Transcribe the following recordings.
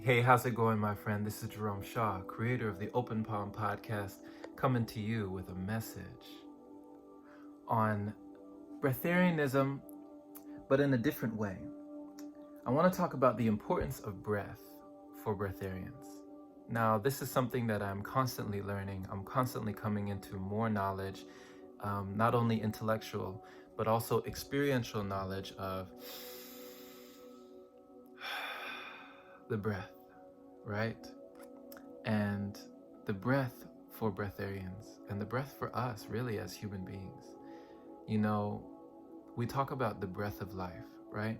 Hey, how's it going, my friend? This is Jerome Shaw, creator of the Open Palm podcast, coming to you with a message on Breatharianism, but in a different way. I want to talk about the importance of breath for Breatharians. Now, this is something that I'm constantly learning. I'm constantly coming into more knowledge, not only intellectual, but also experiential knowledge of the breath, right? And the breath for Breatharians and the breath for us, really, as human beings. You know, we talk about the breath of life, right?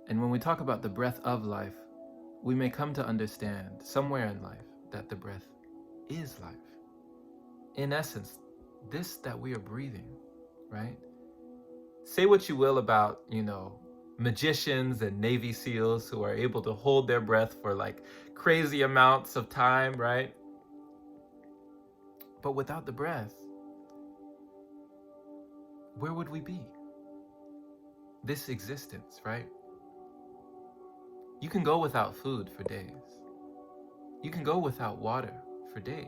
And when we talk about the breath of life, we may come to understand somewhere in life that the breath is life. In essence, this that we are breathing, right? Say what you will about, magicians and Navy SEALs who are able to hold their breath for like crazy amounts of time, right? But without the breath, where would we be? This existence, right? You can go without food for days. You can go without water for days.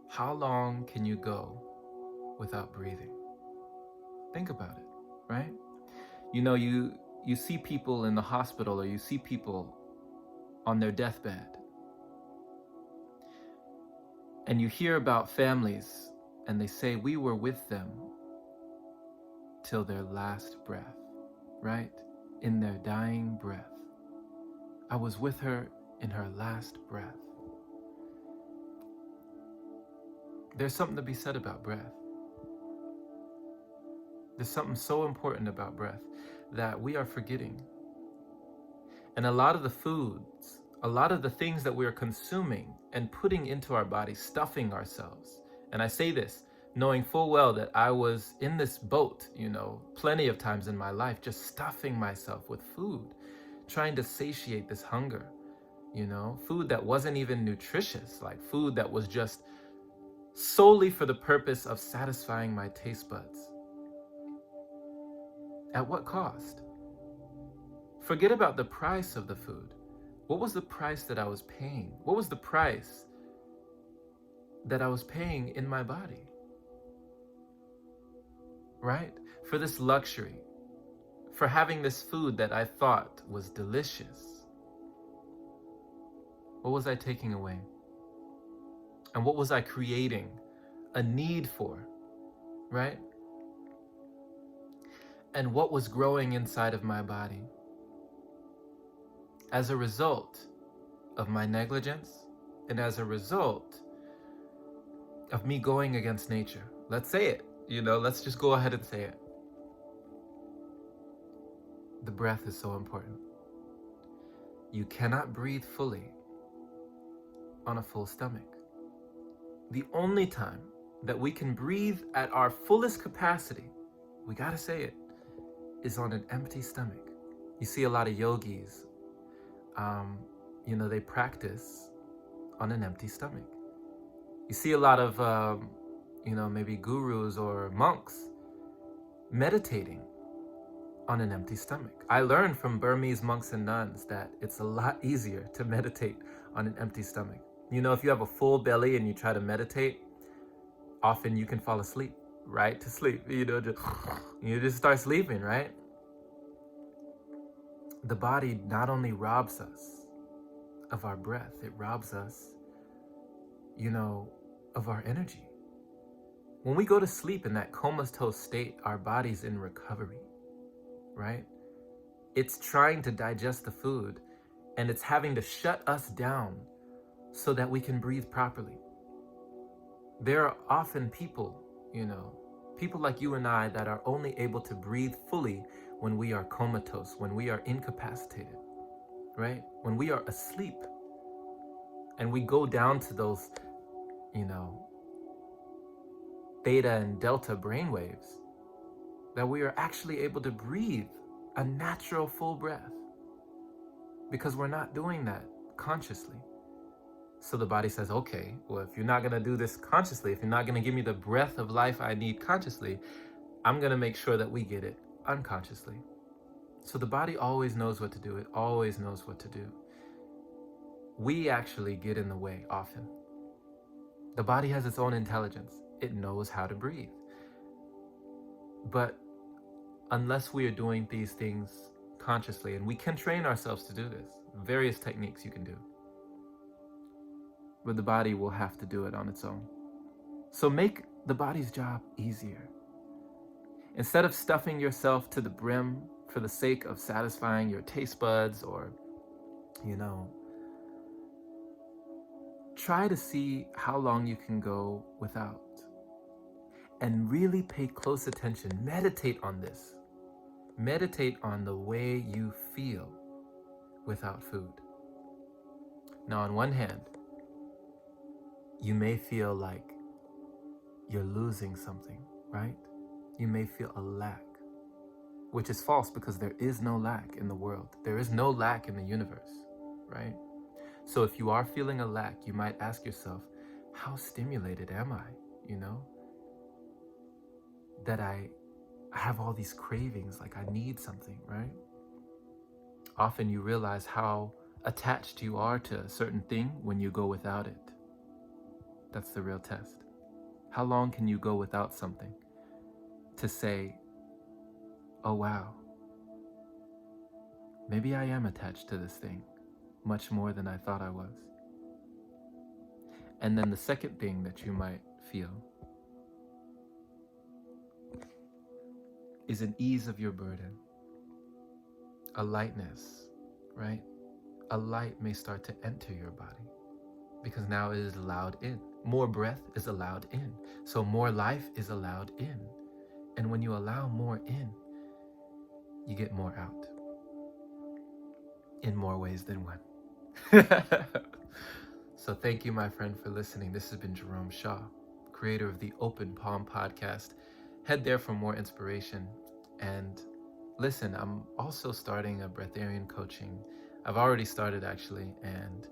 How long can you go without breathing? Think about it, right? You see people in the hospital, or you see people on their deathbed, and you hear about families, and they say, we were with them till their last breath, right? In their dying breath. I was with her in her last breath. There's something to be said about breath. There's something so important about breath that we are forgetting. And a lot of the foods, a lot of the things that we are consuming and putting into our body, stuffing ourselves. And I say this knowing full well that I was in this boat, plenty of times in my life, just stuffing myself with food, trying to satiate this hunger, food that wasn't even nutritious, like food that was just solely for the purpose of satisfying my taste buds. At what cost? Forget about the price of the food. What was the price that I was paying? What was the price that I was paying in my body? Right? For this luxury, for having this food that I thought was delicious. What was I taking away? And what was I creating a need for, right? And what was growing inside of my body as a result of my negligence and as a result of me going against nature? Let's say it, let's just go ahead and say it. The breath is so important. You cannot breathe fully on a full stomach. The only time that we can breathe at our fullest capacity, we gotta say it, is on an empty stomach. You see a lot of yogis, they practice on an empty stomach. You see a lot of, maybe gurus or monks meditating on an empty stomach. I learned from Burmese monks and nuns that it's a lot easier to meditate on an empty stomach. If you have a full belly and you try to meditate, often you can fall asleep, right? To sleep, you just start sleeping, right? The body not only robs us of our breath, it robs us, of our energy. When we go to sleep in that comatose state, our body's in recovery, right? It's trying to digest the food, and it's having to shut us down so that we can breathe properly. There are often people, people like you and I, that are only able to breathe fully when we are comatose, when we are incapacitated, right? When we are asleep and we go down to those, theta and delta brainwaves, that we are actually able to breathe a natural full breath, because we're not doing that consciously. So the body says, okay, well, if you're not going to do this consciously, if you're not going to give me the breath of life I need consciously, I'm going to make sure that we get it unconsciously. So the body always knows what to do. It always knows what to do. We actually get in the way often. The body has its own intelligence. It knows how to breathe. But unless we are doing these things consciously, and we can train ourselves to do this, various techniques you can do, but the body will have to do it on its own. So make the body's job easier. Instead of stuffing yourself to the brim for the sake of satisfying your taste buds or, try to see how long you can go without. And really pay close attention. Meditate on this. Meditate on the way you feel without food. Now, on one hand, you may feel like you're losing something, right? You may feel a lack, which is false because there is no lack in the world. There is no lack in the universe, right? So if you are feeling a lack, you might ask yourself, how stimulated am I, that I have all these cravings, like I need something, right? Often you realize how attached you are to a certain thing when you go without it. That's the real test. How long can you go without something to say, oh wow, maybe I am attached to this thing much more than I thought I was. And then the second thing that you might feel is an ease of your burden, a lightness, right? A light may start to enter your body because now it is allowed in. More breath is allowed in. So more life is allowed in. And when you allow more in, you get more out in more ways than one. So thank you, my friend, for listening. This has been Jerome Shaw, creator of the Open Palm podcast. Head there for more inspiration. And listen, I'm also starting a Breatharian Coaching. I've already started, actually, and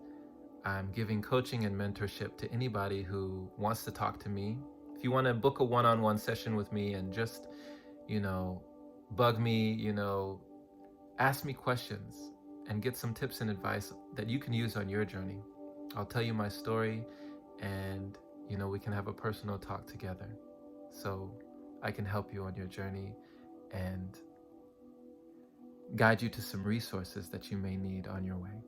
I'm giving coaching and mentorship to anybody who wants to talk to me. If you want to book a one-on-one session with me and just, bug me, ask me questions and get some tips and advice that you can use on your journey. I'll tell you my story and, we can have a personal talk together. So I can help you on your journey and guide you to some resources that you may need on your way.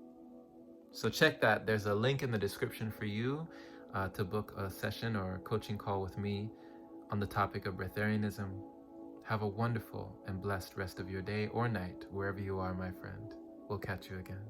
So check that. There's a link in the description for you to book a session or a coaching call with me on the topic of Breatharianism. Have a wonderful and blessed rest of your day or night, wherever you are, my friend. We'll catch you again.